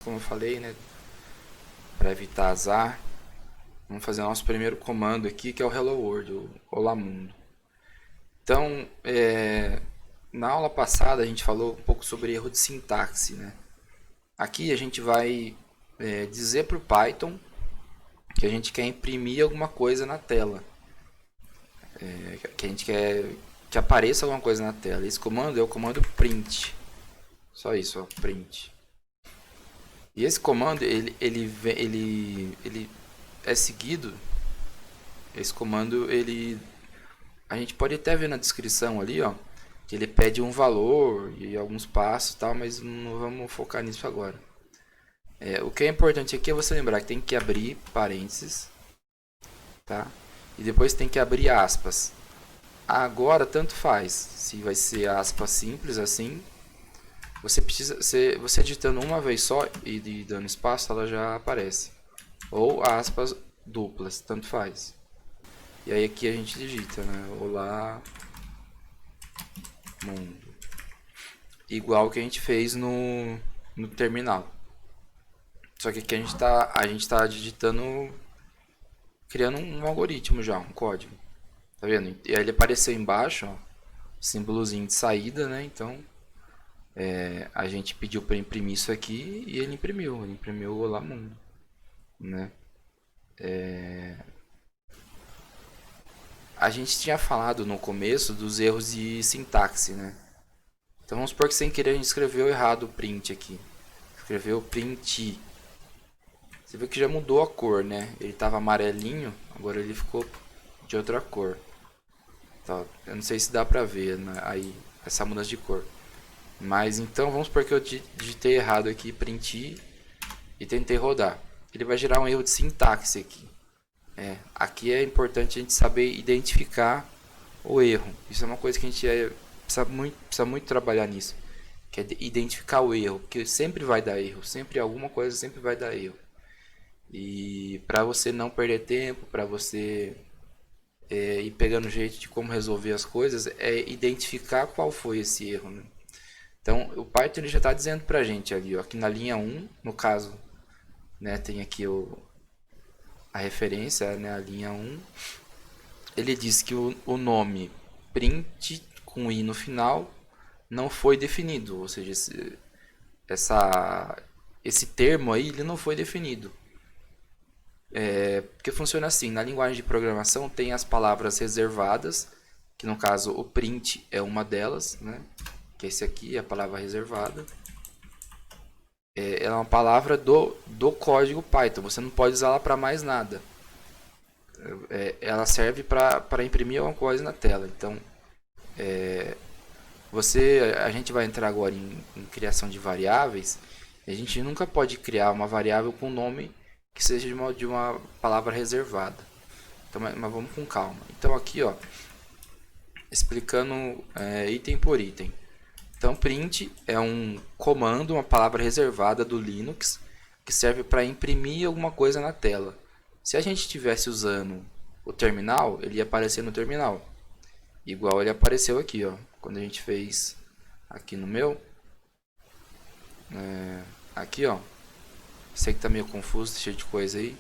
Como eu falei, né, para evitar azar, vamos fazer o nosso primeiro comando aqui, que é o Hello World, o Olá Mundo. Então, na aula passada a gente falou um pouco sobre erro de sintaxe, né? Aqui a gente vai dizer para o Python que a gente quer imprimir alguma coisa na tela, que a gente quer que apareça alguma coisa na tela. Esse comando é o comando print, só isso, ó, print. E esse comando ele é seguido. Esse comando a gente pode até ver na descrição ali, ó, que ele pede um valor e alguns passos, e tal, mas não vamos focar nisso agora. O que é importante aqui é você lembrar que tem que abrir parênteses, tá? E depois tem que abrir aspas. Agora tanto faz se vai ser aspas simples assim. Você digitando uma vez só e dando espaço, ela já aparece. Ou aspas duplas, tanto faz. E aí aqui a gente digita, né? Olá mundo. Igual que a gente fez no terminal. Só que aqui a gente tá digitando, criando um algoritmo já, um código. Tá vendo? E aí ele apareceu embaixo, ó, símbolozinho de saída, né? Então a gente pediu para imprimir isso aqui e ele imprimiu. Ele imprimiu o Olá Mundo, né? A gente tinha falado no começo dos erros de sintaxe, né? Então vamos supor que sem querer a gente escreveu errado o print aqui. Escreveu print. Você viu que já mudou a cor, né? Ele estava amarelinho, agora ele ficou de outra cor. Tá? Eu não sei se dá pra ver, né, aí essa mudança de cor. Mas então vamos supor que eu digitei errado aqui, print e tentei rodar. Ele vai gerar um erro de sintaxe aqui. Aqui é importante a gente saber identificar o erro. Isso é uma coisa que a gente precisa muito trabalhar nisso. Que é identificar o erro, porque sempre vai dar erro, sempre alguma coisa sempre vai dar erro. E para você não perder tempo, para você ir pegando jeito de como resolver as coisas, é identificar qual foi esse erro, né? Então, o Python ele já está dizendo para a gente ali, ó, aqui na linha 1, no caso, né, tem aqui a referência, né, a linha 1, ele diz que o nome print com i no final não foi definido, ou seja, esse termo aí ele não foi definido. Porque funciona assim, na linguagem de programação tem as palavras reservadas, que no caso o print é uma delas, né? Que esse aqui é a palavra reservada. Ela é uma palavra do código Python, você não pode usá-la para mais nada. Ela serve para imprimir alguma coisa na tela. Então, a gente vai entrar agora em criação de variáveis. A gente nunca pode criar uma variável com nome que seja de uma palavra reservada. Então, mas vamos com calma. Então aqui, ó, explicando item por item. Então print é um comando, uma palavra reservada do Linux que serve para imprimir alguma coisa na tela. Se a gente estivesse usando o terminal, ele ia aparecer no terminal. Igual ele apareceu aqui, ó, quando a gente fez aqui no meu. Aqui, ó. Sei que tá meio confuso, cheio de coisa aí.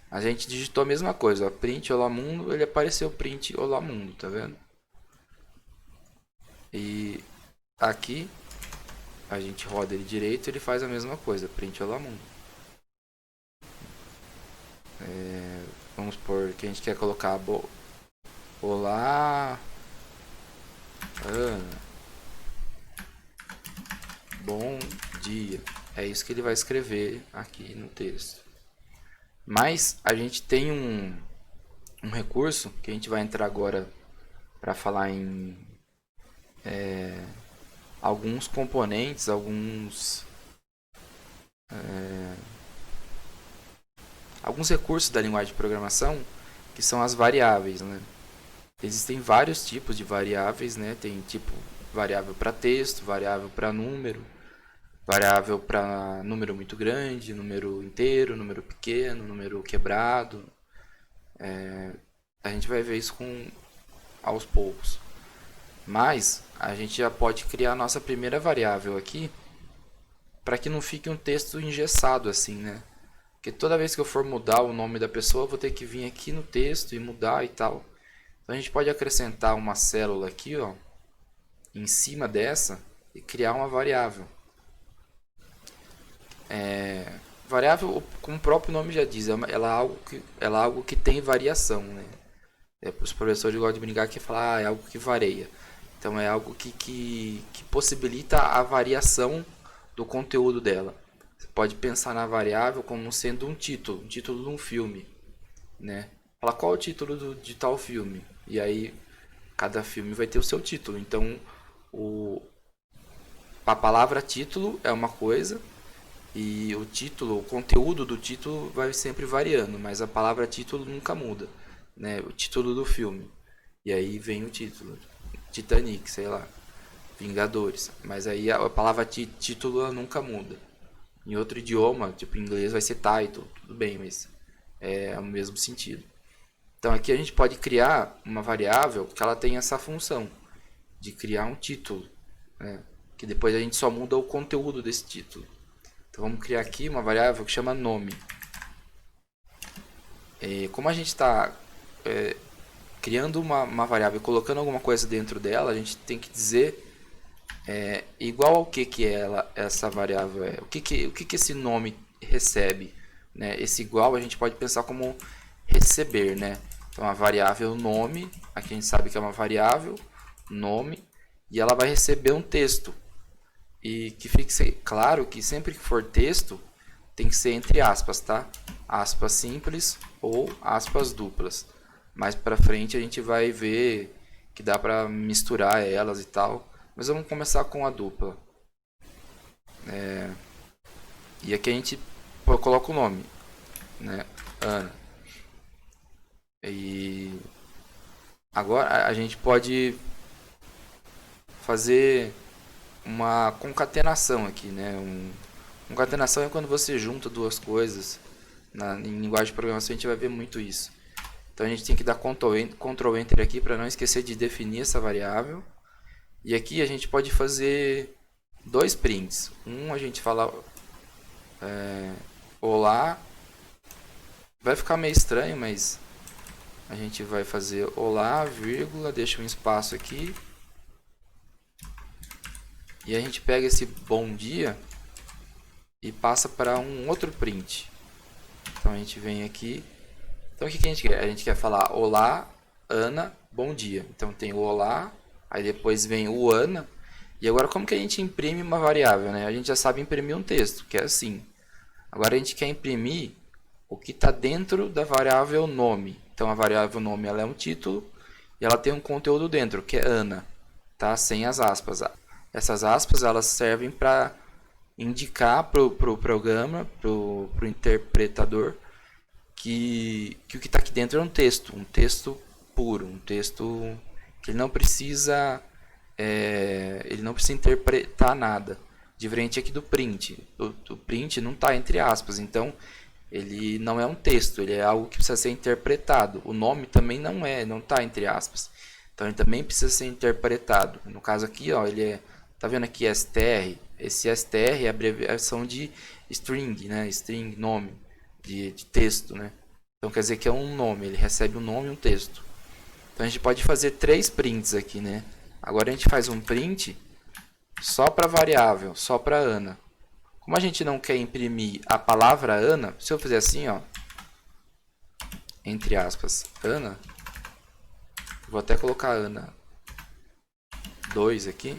A gente digitou a mesma coisa, ó, print olá mundo, ele apareceu print olá mundo, tá vendo? E aqui a gente roda ele direito, ele faz a mesma coisa, print olá mundo. Vamos supor que a gente quer colocar olá Ana, bom dia. É isso que ele vai escrever aqui no texto. Mas a gente tem um recurso que a gente vai entrar agora para falar em alguns componentes, alguns recursos da linguagem de programação que são as variáveis, né? Existem vários tipos de variáveis, né? Tem tipo variável para texto, variável para número, variável para número muito grande, número inteiro, número pequeno, número quebrado. A gente vai ver isso aos poucos. Mas a gente já pode criar a nossa primeira variável aqui, para que não fique um texto engessado assim, né? Porque toda vez que eu for mudar o nome da pessoa, eu vou ter que vir aqui no texto e mudar e tal. Então a gente pode acrescentar uma célula aqui, ó, em cima dessa e criar uma variável. Variável, como o próprio nome já diz, ela é algo que tem variação, né? Os professores gostam de brincar aqui e falar, é algo que varia. Então é algo que possibilita a variação do conteúdo dela. Você pode pensar na variável como sendo um título de um filme, né? Fala qual é o título de tal filme. E aí cada filme vai ter o seu título. Então a palavra título é uma coisa e o título, o conteúdo do título vai sempre variando, mas a palavra título nunca muda, né? O título do filme. E aí vem o título. Titanic, sei lá. Vingadores. Mas aí a palavra título ela nunca muda. Em outro idioma, tipo em inglês vai ser title, tudo bem, mas é o mesmo sentido. Então aqui a gente pode criar uma variável que ela tem essa função de criar um título, né? Que depois a gente só muda o conteúdo desse título. Então vamos criar aqui uma variável que chama nome. Como a gente está criando uma variável e colocando alguma coisa dentro dela, a gente tem que dizer igual ao que essa variável é. O que esse nome recebe, né? Esse igual a gente pode pensar como receber, né? Então a variável nome, aqui a gente sabe que é uma variável, nome, e ela vai receber um texto. E que fique claro que sempre que for texto, tem que ser entre aspas, tá? Aspas simples ou aspas duplas. Mais pra frente a gente vai ver que dá pra misturar elas e tal. Mas vamos começar com a dupla. E aqui a gente coloca o nome, né? Ana. E agora a gente pode fazer uma concatenação aqui, né? Concatenação é quando você junta duas coisas. Em linguagem de programação a gente vai ver muito isso. Então a gente tem que dar Ctrl Enter aqui para não esquecer de definir essa variável. E aqui a gente pode fazer dois prints. A gente fala olá. Vai ficar meio estranho, mas a gente vai fazer olá, vírgula, deixa um espaço aqui. E a gente pega esse bom dia e passa para um outro print. Então a gente vem aqui. Então o que a gente quer? A gente quer falar olá, Ana, bom dia. Então tem o olá, aí depois vem o Ana. E agora como que a gente imprime uma variável, né? A gente já sabe imprimir um texto, que é assim. Agora a gente quer imprimir o que está dentro da variável nome. Então a variável nome ela é um título e ela tem um conteúdo dentro, que é Ana, tá? Sem as aspas. Essas aspas elas servem para indicar para o programa, para o interpretador, que o que está aqui dentro é um texto puro, um texto que ele não precisa interpretar nada, diferente aqui do print. O print não está entre aspas, então ele não é um texto, ele é algo que precisa ser interpretado. O nome também não está entre aspas, então ele também precisa ser interpretado. No caso aqui, ó, tá vendo aqui str? Esse str é a abreviação de string, né? String, nome, de texto, né? Então quer dizer que é um nome, ele recebe um nome e um texto. Então a gente pode fazer 3 prints aqui, né? Agora a gente faz um print só para variável, só para Ana. Como a gente não quer imprimir a palavra Ana, se eu fizer assim, ó, entre aspas, Ana, vou até colocar Ana 2 aqui,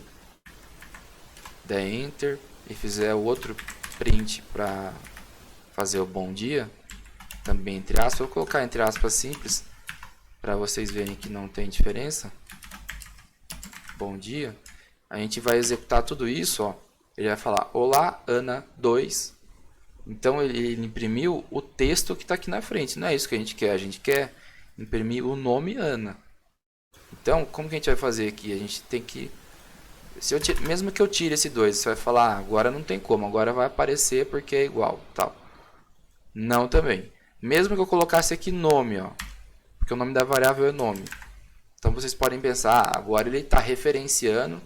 der Enter e fizer o outro print para fazer o bom dia, também entre aspas, vou colocar entre aspas simples para vocês verem que não tem diferença. Bom dia. A gente vai executar tudo isso, ó. Ele vai falar olá Ana 2. Então ele imprimiu o texto que está aqui na frente. Não é isso que a gente quer. A gente quer imprimir o nome Ana. Então como que a gente vai fazer aqui? A gente tem que mesmo que eu tire esse 2, você vai falar, agora não tem como, agora vai aparecer porque é igual, tal. Não também. Mesmo que eu colocasse aqui nome, ó, porque o nome da variável é nome. Então vocês podem pensar, agora ele está referenciando.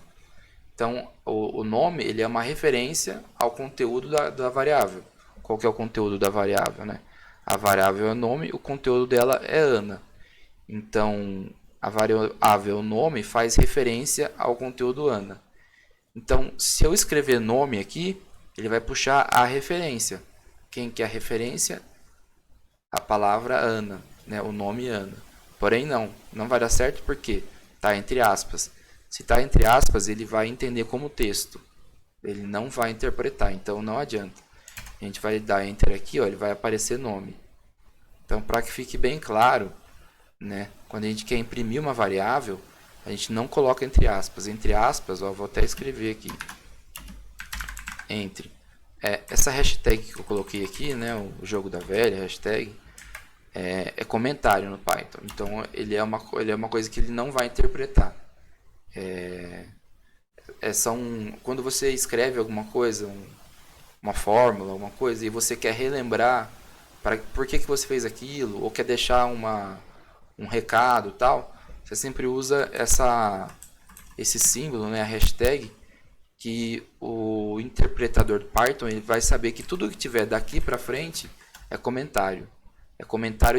Então, o nome ele é uma referência ao conteúdo da variável. Qual que é o conteúdo da variável, né? A variável é nome, o conteúdo dela é Ana. Então, a variável nome faz referência ao conteúdo Ana. Então, se eu escrever nome aqui, ele vai puxar a referência. Quem que é a referência? A palavra Ana, né? O nome Ana. Porém, não vai dar certo porque está entre aspas. Se está entre aspas, ele vai entender como texto. Ele não vai interpretar, então não adianta. A gente vai dar Enter aqui, ó, ele vai aparecer nome. Então, para que fique bem claro, né, quando a gente quer imprimir uma variável, a gente não coloca entre aspas. Entre aspas, ó, vou até escrever aqui. Entre. Essa hashtag que eu coloquei aqui, né, o jogo da velha, hashtag, é comentário no Python. Então, ele é uma coisa que ele não vai interpretar. Quando você escreve alguma coisa, uma fórmula, alguma coisa, e você quer relembrar por que você fez aquilo, ou quer deixar um recado tal, você sempre usa esse símbolo, né, a hashtag, que o interpretador do Python ele vai saber que tudo que tiver daqui para frente é comentário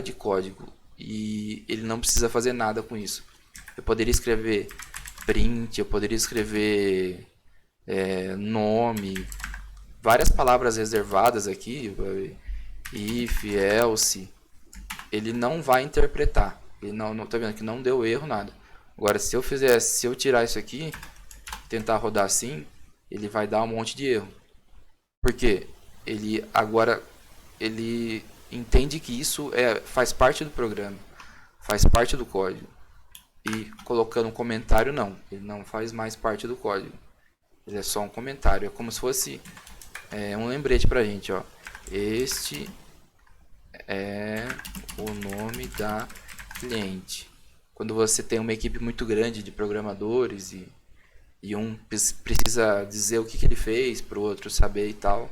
de código, e ele não precisa fazer nada com isso. Eu poderia escrever print, eu poderia escrever nome, várias palavras reservadas aqui, if, else, ele não vai interpretar. Ele não tá vendo que não deu erro, nada. Agora, se eu tirar isso aqui, tentar rodar assim, ele vai dar um monte de erro. Por quê? Ele entende que isso faz parte do programa, faz parte do código. E colocando um comentário, não. Ele não faz mais parte do código. Ele é só um comentário. É como se fosse um lembrete pra gente, ó. Este é o nome da cliente. Quando você tem uma equipe muito grande de programadores e um precisa dizer o que ele fez para o outro saber e tal.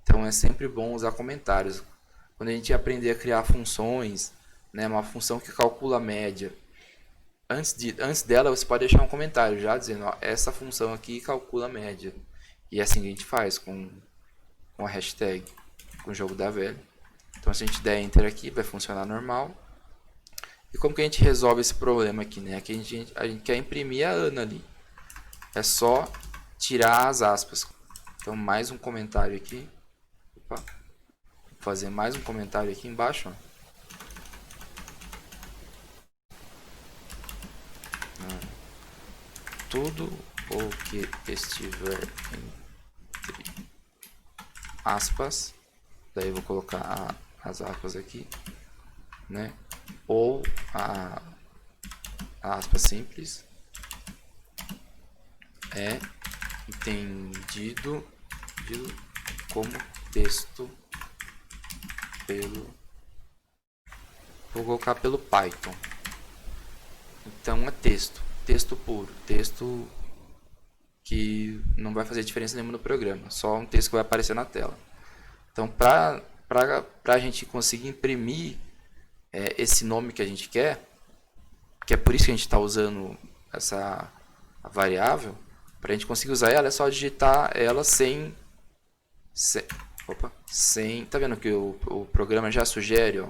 Então é sempre bom usar comentários. Quando a gente aprender a criar funções, né, uma função que calcula a média, antes dela você pode deixar um comentário já dizendo, ó, essa função aqui calcula a média. E é assim que a gente faz com a hashtag, com o jogo da velha. Então se a gente der Enter aqui, vai funcionar normal. E como que a gente resolve esse problema aqui, né? Aqui a gente quer imprimir a Ana ali. É só tirar as aspas. Então mais um comentário aqui. Opa. Vou fazer mais um comentário aqui embaixo, ó. Tudo o que estiver entre aspas, daí eu vou colocar as aspas aqui, né? Ou a aspas simples é entendido como texto vou colocar pelo Python. Então é texto puro, texto que não vai fazer diferença nenhuma no programa, só um texto que vai aparecer na tela. Então, para a gente conseguir imprimir esse nome que a gente quer, que é por isso que a gente está usando a variável, para a gente conseguir usar ela é só digitar ela sem tá vendo que o programa já sugere, ó,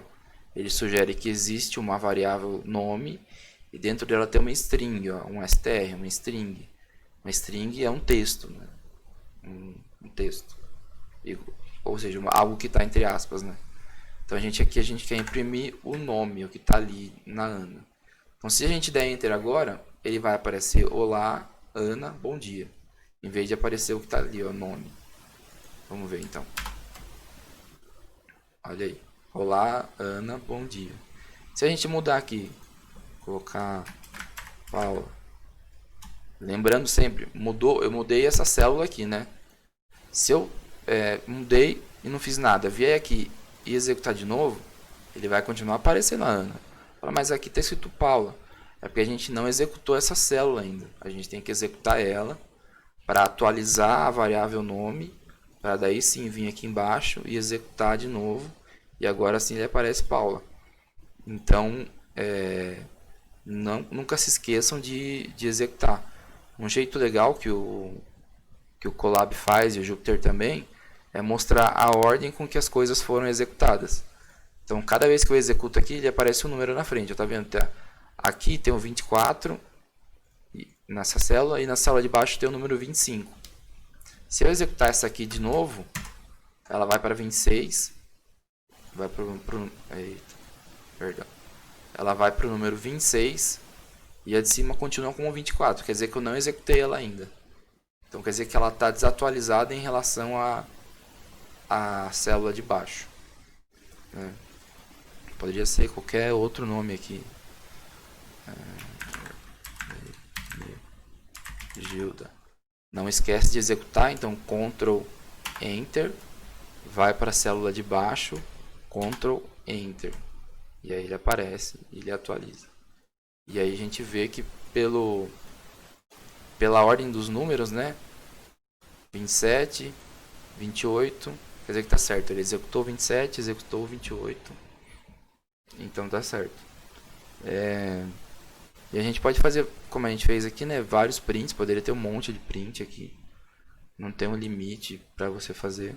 ele sugere que existe uma variável nome e dentro dela tem uma string, ó, um str, uma string. Uma string é um texto, né? Um texto. Ou seja, algo que está entre aspas, né? Então aqui a gente quer imprimir o nome, o que está ali na Ana. Então se a gente der Enter agora, ele vai aparecer Olá, Ana, bom dia. Em vez de aparecer o que está ali, o nome. Vamos ver então. Olha aí. Olá, Ana, bom dia. Se a gente mudar aqui, colocar Paula. Lembrando sempre, eu mudei essa célula aqui, né? Se eu mudei e não fiz nada, vier aqui e executar de novo, ele vai continuar aparecendo a Ana. Fala, mas aqui está escrito Paula. É porque a gente não executou essa célula ainda. A gente tem que executar ela para atualizar a variável nome, para daí sim vir aqui embaixo e executar de novo. E agora sim ele aparece Paula. Então, nunca se esqueçam de executar. Um jeito legal que o Colab faz e o Jupyter também é mostrar a ordem com que as coisas foram executadas. Então, cada vez que eu executo aqui, ele aparece um número na frente. Tá vendo? Aqui tem o 24 nessa célula e na célula de baixo tem o número 25. Se eu executar essa aqui de novo, ela vai para 26, vai ela vai para o número 26 e a de cima continua com o 24. Quer dizer que eu não executei ela ainda. Então quer dizer que ela está desatualizada em relação à célula de baixo. Poderia ser qualquer outro nome aqui. Gilda. Não esquece de executar, então Ctrl Enter, vai para a célula de baixo, Ctrl Enter. E aí ele aparece, ele atualiza. E aí a gente vê que pela ordem dos números, né? 27, 28, quer dizer que tá certo. Ele executou 27, executou 28. Então tá certo. E a gente pode fazer, como a gente fez aqui, né? Vários prints, poderia ter um monte de print aqui. Não tem um limite para você fazer.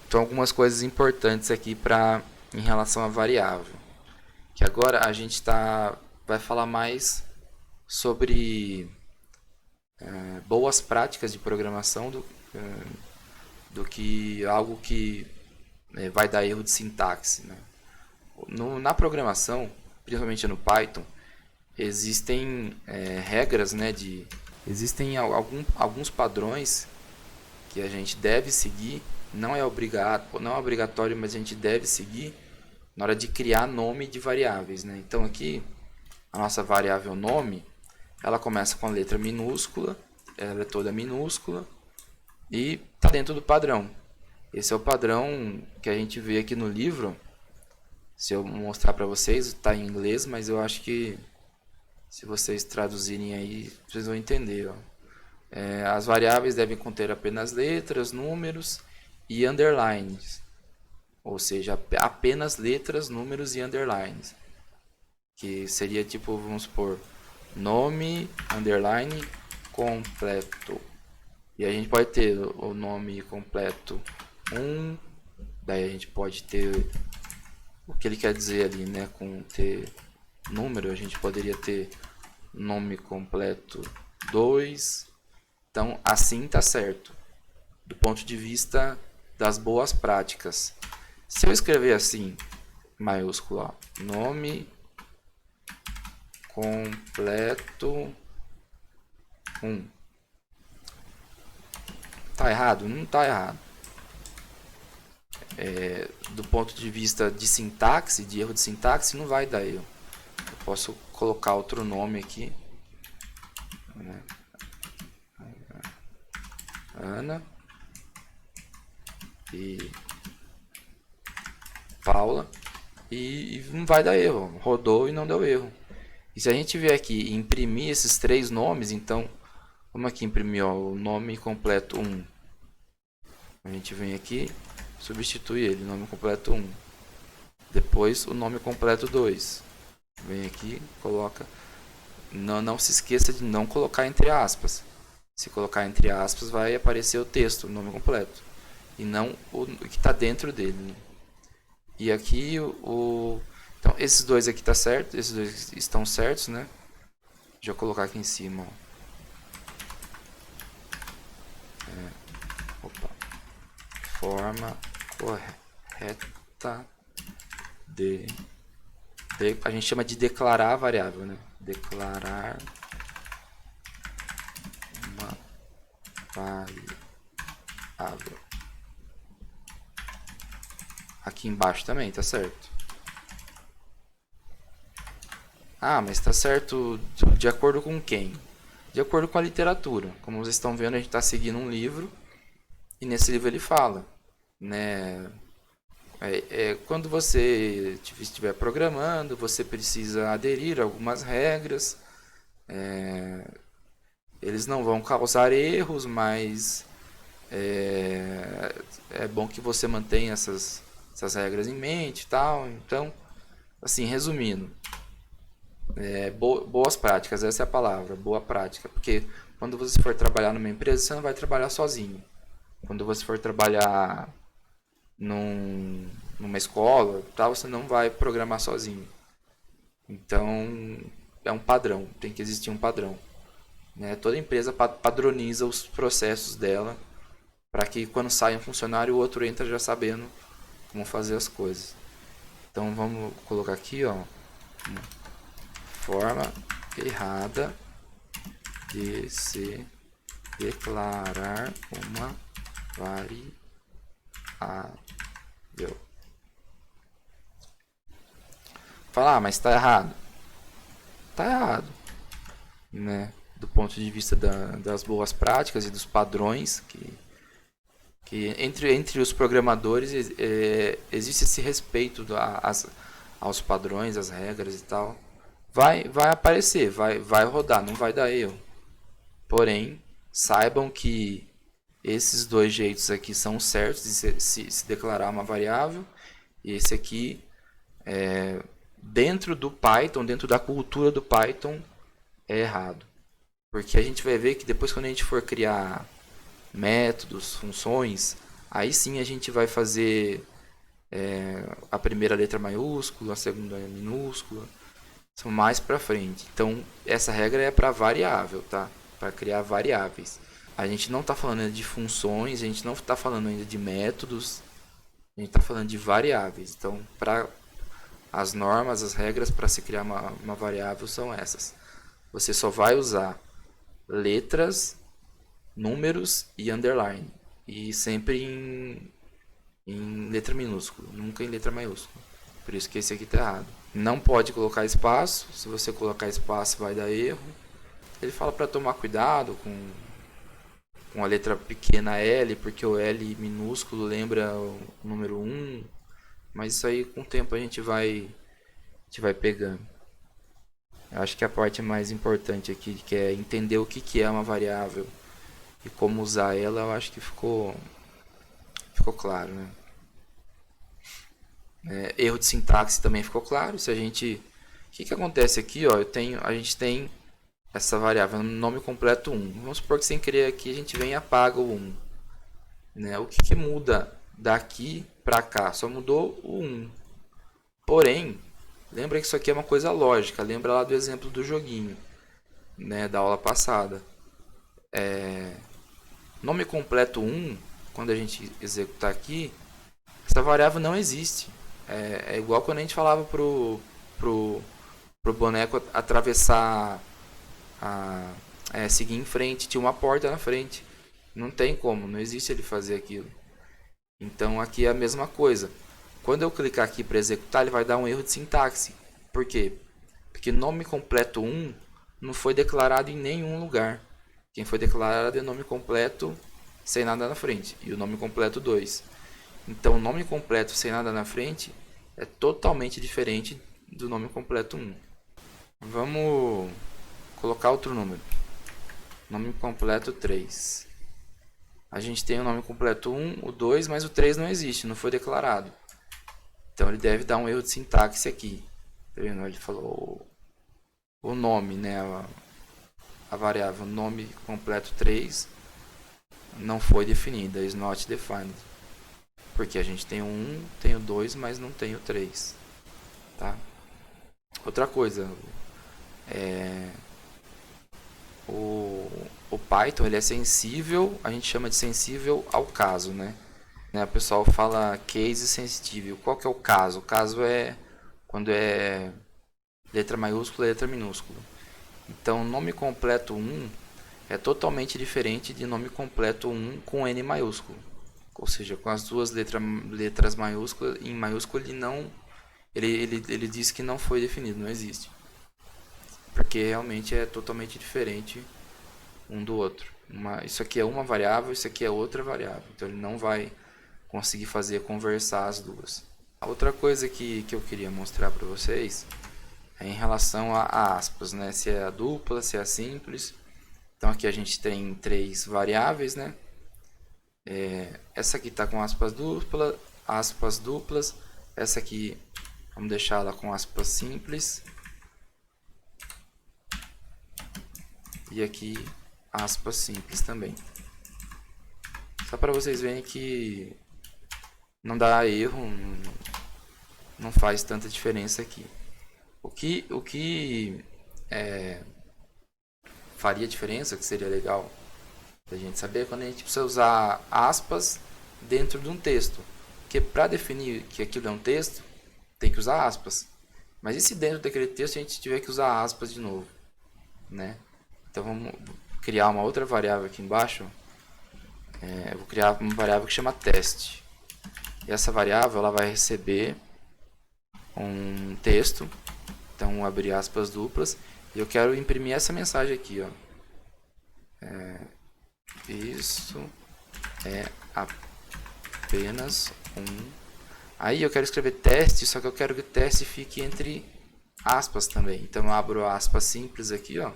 Então algumas coisas importantes aqui em relação à variável. Que agora a gente vai falar mais sobre boas práticas de programação do que algo que vai dar erro de sintaxe. Né? Na programação, principalmente no Python, existem regras, né, existem alguns padrões que a gente deve seguir. Não é obrigatório, mas a gente deve seguir na hora de criar nome de variáveis. Né? Então aqui, a nossa variável nome, ela começa com a letra minúscula, ela é toda minúscula e está dentro do padrão. Esse é o padrão que a gente vê aqui no livro. Se eu mostrar para vocês, está em inglês, mas eu acho que se vocês traduzirem aí, vocês vão entender. Ó. As variáveis devem conter apenas letras, números e underlines. Ou seja, apenas letras, números e underlines. Que seria tipo, vamos supor, nome, underline, completo. E a gente pode ter o nome completo 1. Daí a gente pode ter o que ele quer dizer ali, né? Com ter número, a gente poderia ter nome completo 2. Então, assim tá certo. Do ponto de vista das boas práticas. Se eu escrever assim, maiúsculo, ó, nome completo 1. Tá errado? Não tá errado. Do ponto de vista de sintaxe, de erro de sintaxe, não vai dar erro. Eu posso colocar outro nome aqui. Ana e Paula, e não vai dar erro. Rodou e não deu erro. E se a gente vier aqui e imprimir esses três nomes, então vamos aqui imprimir o nome completo 1. A gente vem aqui, substitui ele, nome completo 1. Depois o nome completo 2. Vem aqui, coloca. Não se esqueça de não colocar entre aspas. Se colocar entre aspas, vai aparecer o texto, o nome completo. E não o que está dentro dele. Né? E aqui então, esses dois aqui tá certo, esses dois estão certos, né? Deixa eu colocar aqui em cima. Forma correta a gente chama de declarar a variável, né? Declarar uma variável. Aqui embaixo também, tá certo. Ah, mas tá certo de acordo com quem? De acordo com a literatura. Como vocês estão vendo, a gente está seguindo um livro. E nesse livro ele fala, né? Quando você estiver programando, você precisa aderir a algumas regras. Eles não vão causar erros, mas é bom que você mantenha essas regras em mente e tal. Então, assim, resumindo, Boas práticas, essa é a palavra, boa prática. Porque quando você for trabalhar numa empresa, você não vai trabalhar sozinho. Quando você for trabalhar numa escola, tal, você não vai programar sozinho. Então, é um padrão, tem que existir um padrão. Né? Toda empresa padroniza os processos dela para que quando sai um funcionário, o outro entra já sabendo como fazer as coisas. Então, vamos colocar aqui, ó, forma errada de se declarar uma variável. Falar, mas está errado. Está errado, né? Do ponto de vista das boas práticas e dos padrões que entre os programadores existe esse respeito aos padrões, às regras e tal. Vai aparecer, vai rodar, não vai dar erro. Porém, saibam que esses dois jeitos aqui são certos de se declarar uma variável. E esse aqui, dentro do Python, dentro da cultura do Python, é errado. Porque a gente vai ver que depois, quando a gente for criar métodos, funções, aí sim a gente vai fazer a primeira letra maiúscula, a segunda minúscula. São mais para frente. Então, essa regra é para variável, tá? Para criar variáveis. A gente não está falando ainda de funções, a gente não está falando ainda de métodos, a gente está falando de variáveis. Então, para as normas, as regras para se criar uma variável são essas. Você só vai usar letras, números e underline. E sempre em letra minúscula, nunca em letra maiúscula. Por isso que esse aqui está errado. Não pode colocar espaço. Se você colocar espaço vai dar erro. Ele fala para tomar cuidado com a letra pequena L, porque o L minúsculo lembra o número 1. Mas isso aí com o tempo a gente vai pegando. Eu acho que a parte mais importante aqui, que é entender o que é uma variável e como usar ela, eu acho que ficou claro, né? Erro de sintaxe também ficou claro. Se a gente, o que acontece aqui, ó? A gente tem essa variável nome completo 1. Vamos supor que sem querer aqui a gente vem e apaga o 1. Né? O que muda daqui para cá? Só mudou o 1. Porém, lembra que isso aqui é uma coisa lógica. Lembra lá do exemplo do joguinho, né, da aula passada. Nome completo 1, quando a gente executar aqui, essa variável não existe. É igual quando a gente falava pro boneco atravessar, seguir em frente, tinha uma porta na frente. Não tem como, não existe ele fazer aquilo. Então aqui é a mesma coisa. Quando eu clicar aqui para executar, ele vai dar um erro de sintaxe. Por quê? Porque nome completo 1 não foi declarado em nenhum lugar. Quem foi declarado é nome completo sem nada na frente. E o nome completo 2. Então o nome completo sem nada na frente é totalmente diferente do nome completo 1. Vamos colocar outro número. Nome completo 3. A gente tem o nome completo 1, o 2, mas o 3 não existe, não foi declarado. Então ele deve dar um erro de sintaxe aqui. Tá vendo? Ele falou o nome, né? A variável nome completo 3 não foi definida, is not defined. Porque a gente tem o 1, tem o 2, mas não tem o 3. Tá? Outra coisa, o Python ele é sensível, a gente chama de sensível ao caso, né? O pessoal fala case sensitive. Qual que é o caso? O caso é quando é letra maiúscula e letra minúscula. Então, nome completo 1 é totalmente diferente de nome completo 1 com N maiúsculo. Ou seja, com as duas letras maiúsculas, em maiúsculo ele diz que não foi definido, não existe. Porque realmente é totalmente diferente um do outro. Isso aqui é uma variável, isso aqui é outra variável. Então ele não vai conseguir fazer conversar as duas. A outra coisa que eu queria mostrar para vocês é em relação a aspas, né? Se é a dupla, se é a simples. Então aqui a gente tem 3 variáveis, né? Essa aqui está com aspas duplas. Essa aqui vamos deixar ela com aspas simples. e aqui aspas simples também. Só para vocês verem que não dá erro, não faz tanta diferença aqui. O que faria diferença, que seria legal a gente saber, é quando a gente precisa usar aspas dentro de um texto. Porque para definir que aquilo é um texto, tem que usar aspas. Mas e se dentro daquele texto a gente tiver que usar aspas de novo, né? Então vamos criar uma outra variável aqui embaixo. Eu vou criar uma variável que chama teste. E essa variável ela vai receber um texto. Então abrir aspas duplas. E eu quero imprimir essa mensagem aqui, ó. Isso é apenas um. Aí eu quero escrever teste, só que eu quero que o teste fique entre aspas também. Então eu abro aspas simples aqui, ó.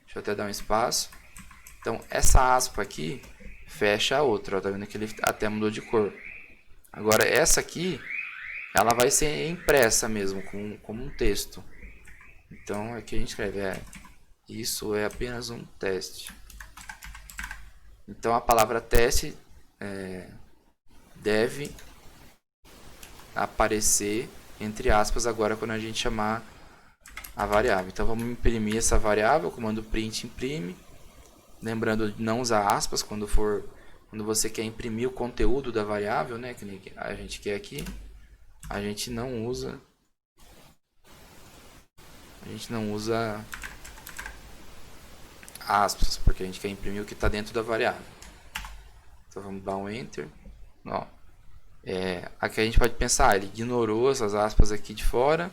Deixa eu até dar um espaço. Então essa aspa aqui fecha a outra, ó. Tá vendo que ele até mudou de cor. Agora essa aqui, ela vai ser impressa mesmo, como um texto. Então aqui a gente escreve, isso é apenas um teste. Então a palavra teste deve aparecer entre aspas agora quando a gente chamar a variável. Então vamos imprimir essa variável, comando print imprime. Lembrando de não usar aspas quando você quer imprimir o conteúdo da variável, né, que a gente quer aqui. A gente não usa aspas, porque a gente quer imprimir o que está dentro da variável. Então vamos dar um enter. Ó, aqui a gente pode pensar, ele ignorou essas aspas aqui de fora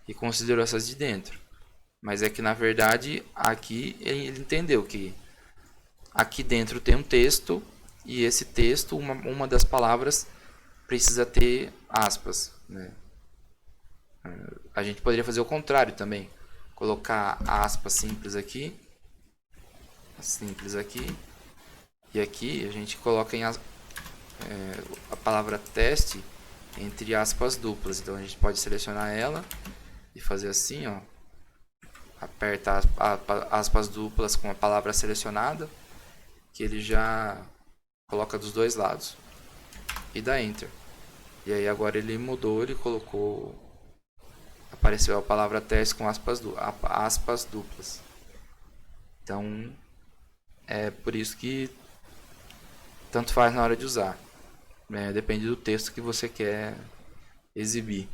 e considerou essas de dentro. Mas é que na verdade aqui ele entendeu que aqui dentro tem um texto e esse texto, uma das palavras precisa ter aspas, né? A gente poderia fazer o contrário também, colocar aspas simples aqui, e aqui a gente coloca a palavra teste entre aspas duplas. Então a gente pode selecionar ela e fazer assim, ó, aperta aspas duplas com a palavra selecionada, que ele já coloca dos dois lados, e dá enter. E aí agora ele mudou, ele colocou, apareceu a palavra teste com aspas duplas. Então é por isso que tanto faz na hora de usar, depende do texto que você quer exibir.